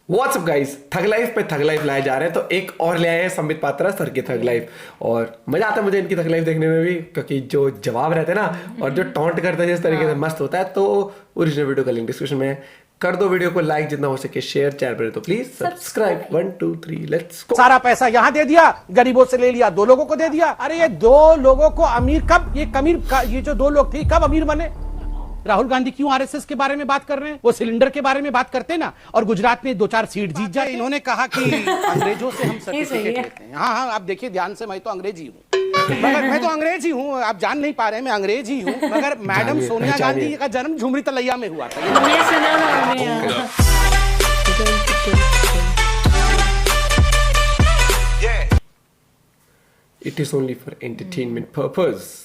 WhatsApp guys, थग life पे थग life लाए जा रहे हैं। तो एक और ले आए हैं संबित पात्रा सर के थग लाइफ। और मजा आता है मुझे इनकी थग लाइफ देखने में भी, क्योंकि जो जवाब रहते हैं ना और जो टॉन्ट करते हैं जिस तरीके से मस्त होता है। तो ओरिजिनल वीडियो का लिंक डिस्क्रिप्शन में कर दो। वीडियो को लाइक जितना हो सके, शेयर, चैनल पर तो प्लीज सब्सक्राइब। 1 2 3 let's go. सारा पैसा यहाँ दे दिया, गरीबों से ले लिया, 2 लोगों को दे दिया। अरे ये 2 लोगों को अमीर कब, ये जो 2 लोग थे कब अमीर बने? राहुल गांधी क्यों आरएसएस के बारे में बात कर रहे हैं? वो सिलेंडर के बारे में बात करते ना, और गुजरात में 2-4 सीट जीत जाए। इन्होंने कहा कि अंग्रेजों से हम सर्टिफिकेट लेते हैं। हाँ, आप देखिए ध्यान से, मैं तो अंग्रेजी हूँ, मगर मैं तो अंग्रेज ही हूँ, आप जान नहीं पा रहे हैं, मैं अंग्रेज ही हूँ। मगर मैडम सोनिया गांधी का जन्म झुमरी तलैया में हुआ था। It is only for entertainment purpose.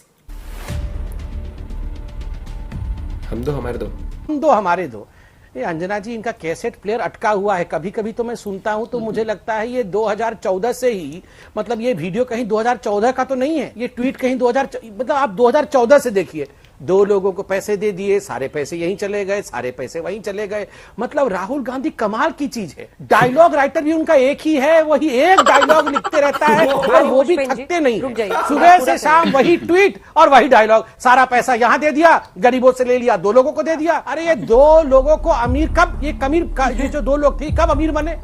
हम दो हमारे दो। ये अंजना जी, इनका कैसेट प्लेयर अटका हुआ है। कभी कभी तो मैं सुनता हूं तो मुझे लगता है ये 2014 से ही, मतलब ये वीडियो कहीं 2014 का तो नहीं है, ये ट्वीट कहीं 2000, मतलब आप 2014 से देखिए। 2 लोगों को पैसे दे दिए, सारे पैसे यहीं चले गए, सारे पैसे वहीं चले गए। मतलब राहुल गांधी कमाल की चीज है। डायलॉग राइटर भी उनका एक ही है, वही एक डायलॉग लिखते रहता है और वो भी थकते नहीं। सुबह से शाम वही ट्वीट और वही डायलॉग। सारा पैसा यहाँ दे दिया, गरीबों से ले लिया, 2 लोगों को दे दिया। अरे ये 2 लोगों को अमीर कब, ये जो 2 लोग थे कब अमीर बने?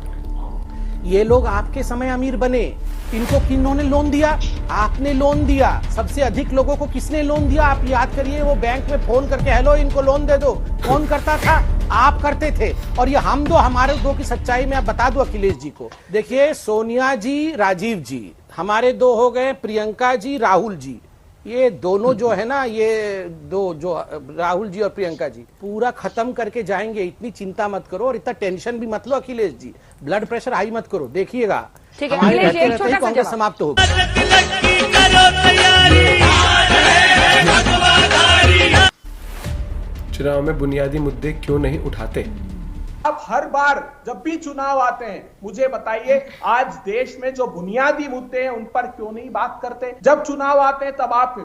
ये लोग आपके समय अमीर बने। इनको किन्होंने लोन दिया? आपने लोन दिया। सबसे अधिक लोगों को किसने लोन दिया? आप याद करिए, वो बैंक में फोन करके हेलो इनको लोन दे दो, कौन करता था? आप करते थे। और ये हम दो हमारे दो की सच्चाई में आप बता दो अखिलेश जी को। देखिए, सोनिया जी, राजीव जी, हमारे 2 हो गए, प्रियंका जी, राहुल जी। ये दोनों जो है ना, ये 2 जो राहुल जी और प्रियंका जी, पूरा खत्म करके जाएंगे। इतनी चिंता मत करो और इतना टेंशन भी मत लो Akhilesh ji. Blood pressure high मत करो, देखिएगा ठीक है। अखिलेश, एक छोटा सा कांग्रेस समाप्त होगी। चुनाव में बुनियादी मुद्दे क्यों नहीं उठाते? अब हर बार जब भी चुनाव आते हैं, मुझे बताइए, आज देश में जो बुनियादी मुद्दे हैं उन पर क्यों नहीं बात करते? जब चुनाव आते हैं तब आप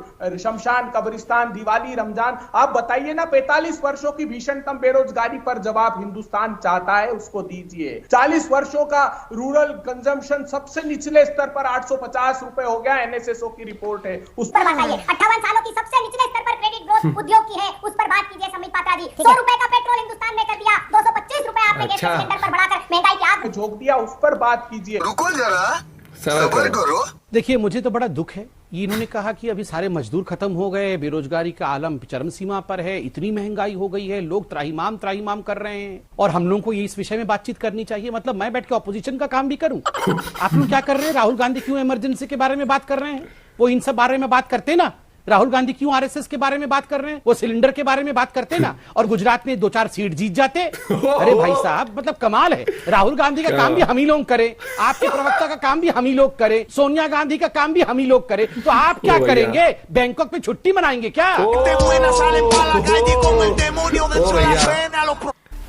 शमशान, कब्रिस्तान, दिवाली, रमजान, आप बताइए ना। 45 वर्षों की भीषणतम बेरोजगारी पर जवाब हिंदुस्तान चाहता है, उसको दीजिए। 40 वर्षों का रूरल कंजम्पशन सबसे निचले स्तर पर 850 रुपए हो गया, एनएसएसओ की रिपोर्ट है, उस पर बताइए। 58 सालों की सबसे निचले स्तर पर क्रेडिट ग्रोथ उद्योग की है, उस पर बात कीजिए संबित पात्रा जी। 100 रुपए का पेट्रोल हिंदुस्तान में कर दिया, 225 रुपए आपने गैस सिलेंडर पर बढ़ाकर महंगाई की आग झोंक दिया, उस पर बात कीजिए। रुको जरा, सब्र करो। देखिए, मुझे तो बड़ा दुख है। इन्होंने कहा कि अभी सारे मजदूर खत्म हो गए, बेरोजगारी का आलम चरम सीमा पर है, इतनी महंगाई हो गई है, लोग त्राहिमाम कर रहे हैं और हम लोगों को ये इस विषय में बातचीत करनी चाहिए। मतलब मैं बैठ के ऑपोजिशन का काम भी करूं? आप लोग क्या कर रहे हैं? राहुल गांधी क्यों इमरजेंसी के बारे में बात कर रहे हैं? वो इन सब बारे में बात करते ना। राहुल गांधी क्यों आरएसएस के बारे में बात कर रहे हैं? वो सिलेंडर के बारे में बात करते ना, और गुजरात में 2-4 सीट जीत जाते। अरे भाई साहब, मतलब कमाल है। राहुल गांधी का काम भी हम ही लोग करें, आपके प्रवक्ता का काम भी हम ही लोग करें, सोनिया गांधी का काम भी हम ही लोग करें, तो आप क्या करेंगे? बैंकॉक में छुट्टी मनाएंगे क्या?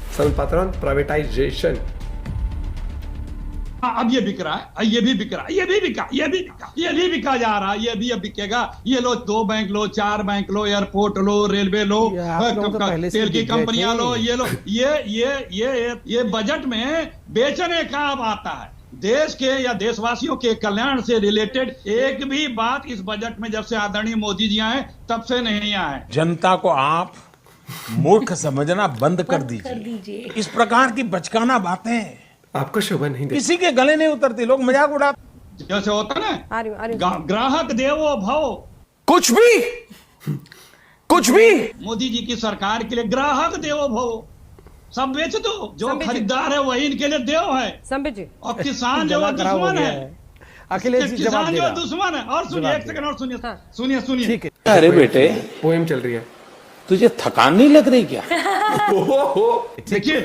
संबित पात्रा, प्राइवेटाइजेशन। अब ये बिक रहा है, ये भी बिक रहा है, ये भी बिका जा रहा है, ये भी अब बिकेगा। ये लो, 2 बैंक लो, 4 बैंक लो, एयरपोर्ट लो, रेलवे लो, तेल की कंपनियां लो, ये लो। ये बजट में बेचने का अब आता है। देश के या देशवासियों के कल्याण से रिलेटेड एक भी बात इस बजट में जब से आदरणीय मोदी जी आए तब से नहीं आए। जनता को आप मूर्ख समझना बंद कर दीजिए। इस प्रकार की बचकाना बातें आपको शोभा नहीं देती। किसी के गले नहीं उतरती, लोग मजाक उड़ा। जैसे होता ना, ग्राहक देवो भव, कुछ भी मोदी जी की सरकार के लिए ग्राहक देवो भव, सब बेच दो। जो खरीदार है वही इनके लिए देव है। संबित जी, और किसान जो दुश्मन है, अखिलेश जी किसान जो दुश्मन है। और सुनिए, 1 सेकंड और सुनिए। ठीक है। अरे बेटे, पोएम चल रही है, तुझे थकान नहीं लग रही क्या? देखिए,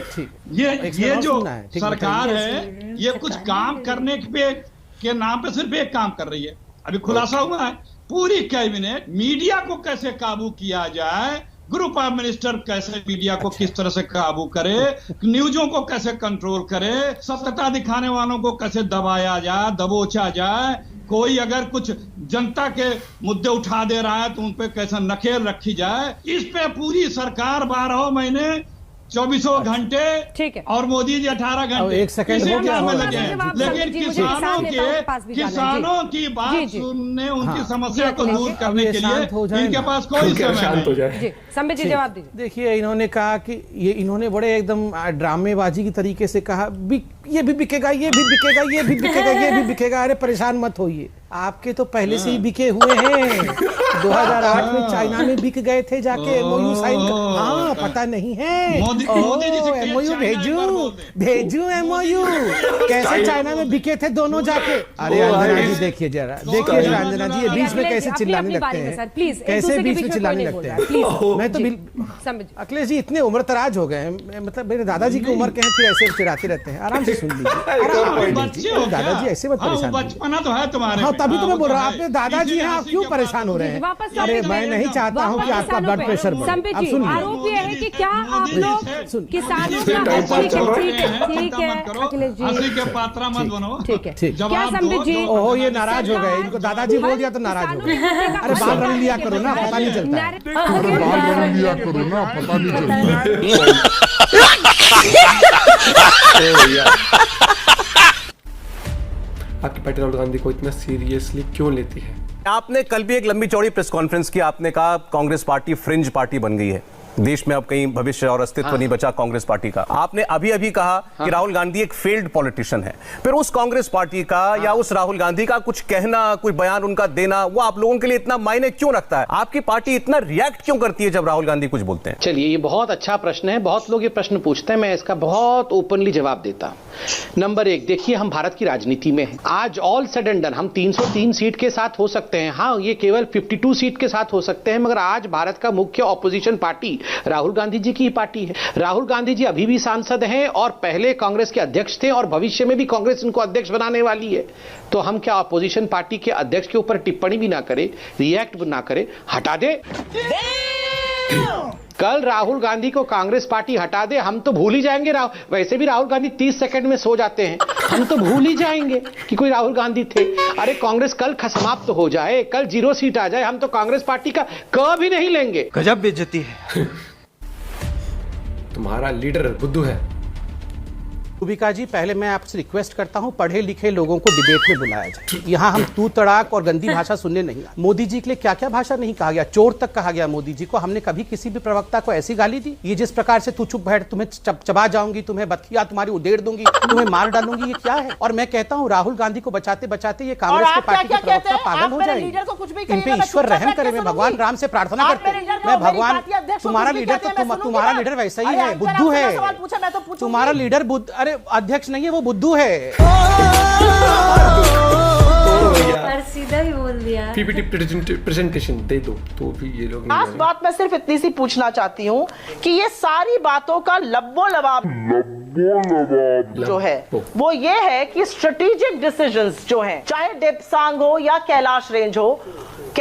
ये जो सरकार है, ये कुछ काम करने के नाम पे सिर्फ एक काम कर रही है। अभी खुलासा हुआ है, पूरी कैबिनेट मीडिया को कैसे काबू किया जाए, ग्रुप ऑफ मिनिस्टर कैसे मीडिया को किस तरह से काबू करे, न्यूजों को कैसे कंट्रोल करे, सत्यता दिखाने वालों को कैसे दबाया जाए, दबोचा जाए, कोई अगर कुछ जनता के मुद्दे उठा दे रहा है तो उन पे कैसे नकेल रखी जाए, इस पे पूरी सरकार 12 महीने 24 घंटे, ठीक है, और मोदी जी 18 घंटे। एक सेकंड हो गया, में लगे हैं, लेकिन किसानों की बात सुनने, उनकी समस्या को दूर करने के लिए इनके पास कोई समय नहीं। संबित जी जवाब दीजिए। देखिए, इन्होंने कहा कि इन्होंने बड़े एकदम ड्रामेबाजी की तरीके से कहा ये भी बिकेगा, ये भी बिकेगा, ये भी बिकेगा, ये भी बिकेगा। अरे परेशान मत होइए, आपके तो पहले से ही बिके हुए हैं। 2008 में चाइना में बिक गए थे जाके MOU साइन। हाँ, पता नहीं है। MOU भेजू MOU कैसे चाइना में बिके थे दोनों जाके। अरे अंजना जी देखिए जरा, देखिए जरा अंजना जी, ये बीच में कैसे चिल्लाने लगते हैं, कैसे बीच में चिल्लाने लगते हैं। मैं तो अखिलेश जी इतने उम्र दराज हो गए हैं, मतलब मेरे दादाजी की उम्र के हैं, फिर ऐसे चिढ़ाते रहते हैं। आराम से सुन लीजिए दादाजी, ऐसे मत परेशान। बचपना तो है तुम्हारे। हाँ, तभी तो मैं बोल रहा हूँ, आपने दादाजी हैं, आप क्यों परेशान हो रहे हैं? अरे मैं नहीं चाहता हूँ कि आपका ब्लड प्रेशर बढ़े। अब सुनिए, आरोप ये है कि क्या आप लोग किसानों का, ठीक है अखिलेश जी, हंसी के पात्रा मत बनो। ठीक है, क्या संबित जी? ओहो, ये नाराज हो गए, इनको दादाजी बोल दिया तो नाराज हो गए। अरे बाल रंग लिया करो ना, पता नहीं चलता। बाल रंग लिया करो ना, पता नहीं चलता। आपकी पार्टी राहुल गांधी को इतना सीरियसली क्यों लेती है? आपने कल भी एक लंबी चौड़ी प्रेस कॉन्फ्रेंस की, आपने कहा कांग्रेस पार्टी फ्रिंज पार्टी बन गई है, देश में अब कहीं भविष्य और अस्तित्व नहीं बचा कांग्रेस पार्टी का। आपने अभी अभी कहा कि राहुल गांधी एक फेल्ड पॉलिटिशियन है। फिर उस कांग्रेस पार्टी का या उस राहुल गांधी का कुछ कहना, कोई बयान उनका देना, वो आप लोगों के लिए इतना मायने क्यों रखता है? आपकी पार्टी इतना रिएक्ट क्यों करती है जब राहुल गांधी कुछ बोलते हैं? चलिए, ये बहुत अच्छा प्रश्न है, बहुत लोग ये प्रश्न पूछते हैं, मैं इसका बहुत ओपनली जवाब देता हूं। नंबर एक, देखिए हम भारत की राजनीति में हैं। आज ऑल सेड एंड डन हम 303 सीट के साथ हो सकते हैं, हाँ ये केवल 52 सीट के साथ हो सकते हैं, मगर आज भारत का मुख्य ऑपोजिशन पार्टी राहुल गांधी जी की पार्टी है। राहुल गांधी जी अभी भी सांसद हैं और पहले कांग्रेस के अध्यक्ष थे और भविष्य में भी कांग्रेस इनको अध्यक्ष बनाने वाली है। तो हम क्या अपोजिशन पार्टी के अध्यक्ष के ऊपर टिप्पणी भी ना करें, रिएक्ट भी ना करें, हटा दे? कल राहुल गांधी को कांग्रेस पार्टी हटा दे, हम तो भूल ही जाएंगे। वैसे भी राहुल गांधी 30 सेकंड में सो जाते हैं, हम तो भूल ही जाएंगे कि कोई राहुल गांधी थे। अरे कांग्रेस कल समाप्त हो जाए, कल 0 सीट आ जाए, हम तो कांग्रेस पार्टी का क भी नहीं लेंगे। गजब बेइज्जती है। तुम्हारा लीडर बुद्धू है। रूबिका जी, पहले मैं आपसे रिक्वेस्ट करता हूं, पढ़े लिखे लोगों को डिबेट में बुलाया जाए। यहाँ हम तू तड़ाक और गंदी भाषा सुनने नहीं आए। मोदी जी के लिए क्या क्या भाषा नहीं कहा गया, चोर तक कहा गया मोदी जी को। हमने कभी किसी भी प्रवक्ता को ऐसी गाली दी? ये जिस प्रकार से तू चुप बैठ, तुम्हें चबा जाऊंगी, तुम्हें बत्तियां तुम्हारी उधेड़ दूंगी, तुम्हें मार डालूंगी, ये क्या है? और मैं कहता हूँ राहुल गांधी को बचाते बचाते ये कांग्रेस के पार्टी के प्रवक्ता पागल हो जाएंगे। इन पे ईश्वर रहम करे। मैं भगवान राम से प्रार्थना करते हैं, मैं भगवान, तुम्हारा लीडर तो तुम्हारा लीडर वैसा ही है, बुद्धू है तुम्हारा लीडर। बुद्ध, अरे अध्यक्ष नहीं है वो, बुद्धू है। सीधा ही बोल दिया। पीपीटी प्रेजेंटेशन दे दो तो भी ये लोग नहीं। खास बात मैं सिर्फ इतनी सी पूछना चाहती हूँ कि ये सारी बातों का लब्बो लबाब जो है वो ये है कि स्ट्रेटेजिक डिसीजंस जो हैं, चाहे डेप्सांग हो या कैलाश रेंज हो,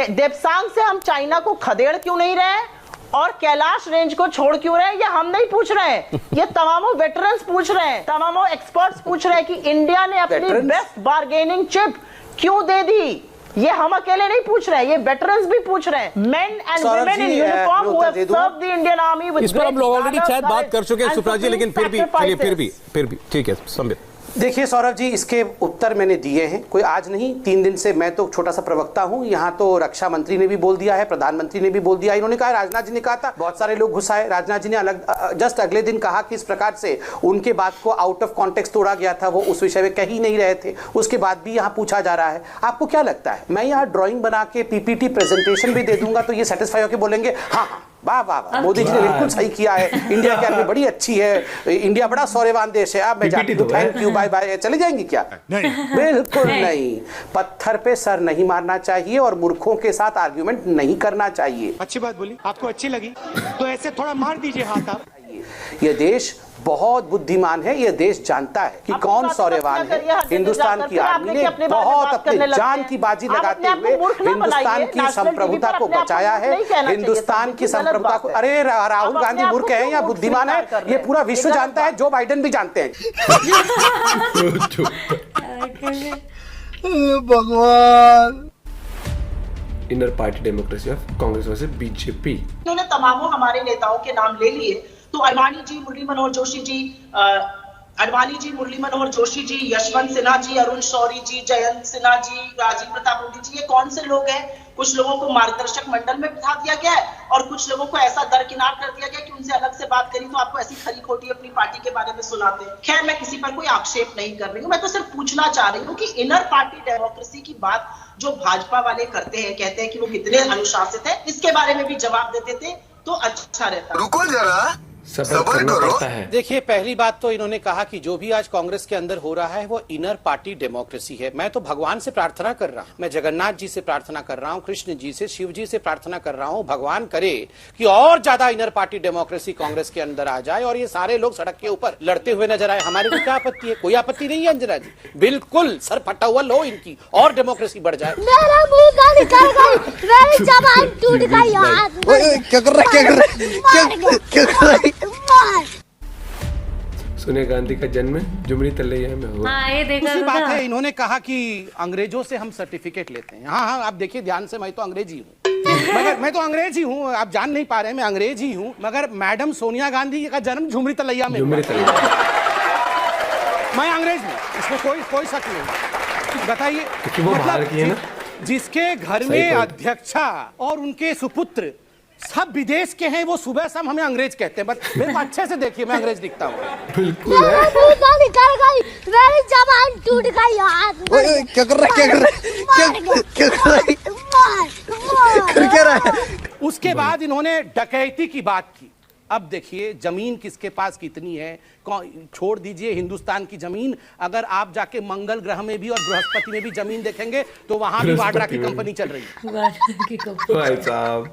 डेप्सांग से हम चाइना को खदेड़ क्यों नहीं रहे और कैलाश रेंज को छोड़ क्यों रहे हैं, ये हम नहीं पूछ रहे हैं, ये तमामों वेटरन्स पूछ रहे हैं, तमामों एक्सपर्ट्स पूछ रहे हैं कि इंडिया ने अपनी बेस्ट बार्गेनिंग चिप क्यों दे दी। ये हम अकेले नहीं पूछ रहे हैं, ये वेटरन्स भी पूछ रहे हैं। Main and women in uniform who have served the Indian army with. इस पर हम लोग ऑलरेडी शायद बात कर चुके हैं सुप्रा जी, लेकिन फिर भी ठीक है संबित। देखिए सौरभ जी, इसके उत्तर मैंने दिए हैं, कोई आज नहीं 3 दिन से। मैं तो छोटा सा प्रवक्ता हूं, यहाँ तो रक्षा मंत्री ने भी बोल दिया है, प्रधानमंत्री ने भी बोल दिया, इन्होंने कहा, राजनाथ जी ने कहा था, बहुत सारे लोग घुसाए। राजनाथ जी ने जस्ट अगले दिन कहा कि इस प्रकार से उनके बात को आउट ऑफ कॉन्टेक्स्ट तोड़ा गया था, वो उस विषय में कह ही नहीं रहे थे। उसके बाद भी यहाँ पूछा जा रहा है। आपको क्या लगता है, मैं यहाँ ड्रॉइंग बना के पीपीटी प्रेजेंटेशन भी दे दूंगा तो ये सेटिस्फाई होकर बोलेंगे हाँ हाँ वाह वाह वाह, मोदी जी ने बिल्कुल सही किया है, इंडिया की आर्मी बड़ी अच्छी है, इंडिया बड़ा सौर्यवान देश है, अब मैं जाती हूँ, थैंक यू, बाय बाय, चले जाएंगी क्या? नहीं, बिल्कुल नहीं। पत्थर पे सर नहीं मारना चाहिए और मूर्खों के साथ आर्ग्यूमेंट नहीं करना चाहिए। अच्छी बात बोली, आपको अच्छी लगी तो ऐसे थोड़ा मार दीजिए हाथ आप। ये देश बहुत बुद्धिमान है, ये देश जानता है कि कौन सौर्यवान है। हिंदुस्तान की आर्मी ने बहुत अपनी जान की बाजी लगाते हुए हिंदुस्तान की संप्रभुता को बचाया है, हिंदुस्तान की संप्रभुता को। अरे राहुल गांधी मूर्ख है या बुद्धिमान है, ये पूरा विश्व जानता है, जो बाइडेन भी जानते हैं। भगवान। Inner party democracy of Congress versus BJP. उन्होंने तमामों हमारे नेताओं के नाम ले लिए तो अडवाणी जी, मुरली मनोहर जोशी जी, अडवाणी जी, मुरली मनोहर जोशी जी, यशवंत सिन्हा जी, अरुण शौरी जी, जयंत सिन्हा जी, राजीव प्रताप रूडी जी, ये कौन से लोग हैं? कुछ लोगों को मार्गदर्शक मंडल में बिठा दिया गया है और कुछ लोगों को ऐसा दरकिनार कर दिया गया कि उनसे अलग से बात करी तो आपको ऐसी खरी खोटी अपनी पार्टी के बारे में सुनाते हैं। खैर, मैं किसी पर कोई आक्षेप नहीं कर रही हूँ, मैं तो सिर्फ पूछना चाह रही हूँ कि इनर पार्टी डेमोक्रेसी की बात जो भाजपा वाले करते हैं, कहते हैं कि वो कितने अनुशासित है, इसके बारे में भी जवाब देते थे तो अच्छा रहता। रुको जरा, सबर करता है। देखिए, पहली बात तो इन्होंने कहा कि जो भी आज कांग्रेस के अंदर हो रहा है वो इनर पार्टी डेमोक्रेसी है। मैं तो भगवान से प्रार्थना कर रहा हूँ, मैं जगन्नाथ जी से प्रार्थना कर रहा हूँ, कृष्ण जी से, शिव जी से प्रार्थना कर रहा हूँ, भगवान करे कि और ज्यादा इनर पार्टी डेमोक्रेसी कांग्रेस के अंदर आ जाए और ये सारे लोग सड़क के ऊपर लड़ते हुए नजर आए। हमारी को क्या आपत्ति है? कोई आपत्ति नहीं है अंजना जी, बिल्कुल सर फटा हुआ लो इनकी, और डेमोक्रेसी बढ़ जाए। मेरा मुंह का निकल गई, मेरी जबान टूट गई यार। क्या कर रहा है, क्या कर रहा है? सोनिया गांधी का जन्म झुमरी तलैया में हुआ। हाँ, ये देखा दूसरी तो बात था। है, इन्होंने कहा कि अंग्रेजों से हम सर्टिफिकेट लेते हैं। हाँ, आप देखिए ध्यान से, मैं तो अंग्रेजी हूँ, मगर मैं तो अंग्रेज ही हूँ, आप जान नहीं पा रहे हैं, मैं अंग्रेज ही हूँ, मगर मैडम सोनिया गांधी का जन्म झुमरी तलैया में हुआ। मैं अंग्रेज हूँ, इसमें कोई शक नहीं। बताइए, क्योंकि वो बाहर की है ना, जिसके घर में अध्यक्षा और उनके सुपुत्र सब विदेश के हैं, वो सुबह शाम हमें अंग्रेज कहते हैं। बस मेरे को अच्छे से देखिए, मैं अंग्रेज दिखता हूँ। बिल्कुल मेरा मुंह का निकल गई, मेरी जबान टूट गई यार। क्या कर रहा है, क्या कर रहा है? उसके बाद इन्होंने डकैती की बात की। अब देखिए, जमीन किसके पास कितनी है, छोड़ दीजिए हिंदुस्तान की जमीन, अगर आप जाके मंगल ग्रह में भी और बृहस्पति में भी जमीन देखेंगे तो वहां भी वाड्रा की कंपनी चल रही है। भाई साहब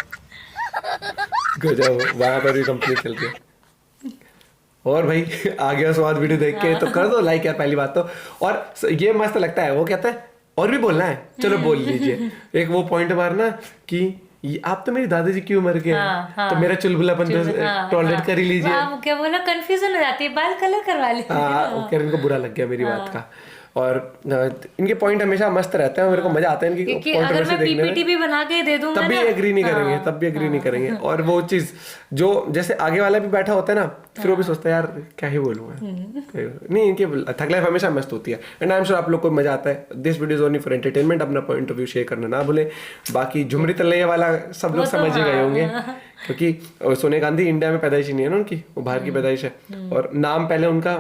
गजब, वहां पर भी कंपनी चल रही है। और भाई आ गया स्वाद वीडियो देख के तो कर दो लाइक यार, पहली बात तो। और ये मस्त लगता है, वो कहता है और भी बोलना है, चलो बोल लीजिए। एक वो पॉइंट मारना कि आप तो मेरी दादाजी की उम्र के हैं, तो मेरा चुलबुलापन टॉलरेट कर ही लीजिए। क्या बोला, कंफ्यूजन हो जाती है, बाल कलर करवा ले। क्या इनको बुरा लग गया मेरी बात का। और इनके पॉइंट हमेशा मस्त रहते हैं, मेरे को मजा आता है इनकी पॉइंट अगर मैं पीपीटी भी बना के दे दूंगा तब भी एग्री नहीं करेंगे, तब भी एग्री नहीं करेंगे। और वो चीज जो जैसे आगे वाला भी बैठा होता है ना, फिर वो भी सोचता है यार क्या ही बोलूंगा। नहीं, इनकी थक लाइफ हमेशा मस्त होती है। एंड आई एम श्योर आप लोग को मजा आता है। This video is only for entertainment. अपना पॉइंट ऑफ व्यू शेयर करना ना भूले। बाकी झुमरी तलैया वाला सब लोग समझ ही गए होंगे, क्योंकि सोनिया गांधी इंडिया में पैदाइश ही नहीं है ना उनकी, वो बाहर की पैदाइश है। और नाम पहले उनका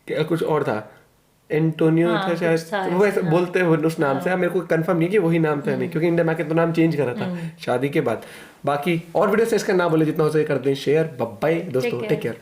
कुछ और था, एंटोनियो था शायद, वो ऐसे बोलते हैं उस नाम से। मेरे को कंफर्म नहीं कि वही नाम था नहीं, क्योंकि इंडिया में आके तो नाम चेंज करा था शादी के बाद। बाकी और वीडियो से इसका ना बोले, जितना हो सके कर दें शेयर। बाय बाय दोस्तों, टेक केयर।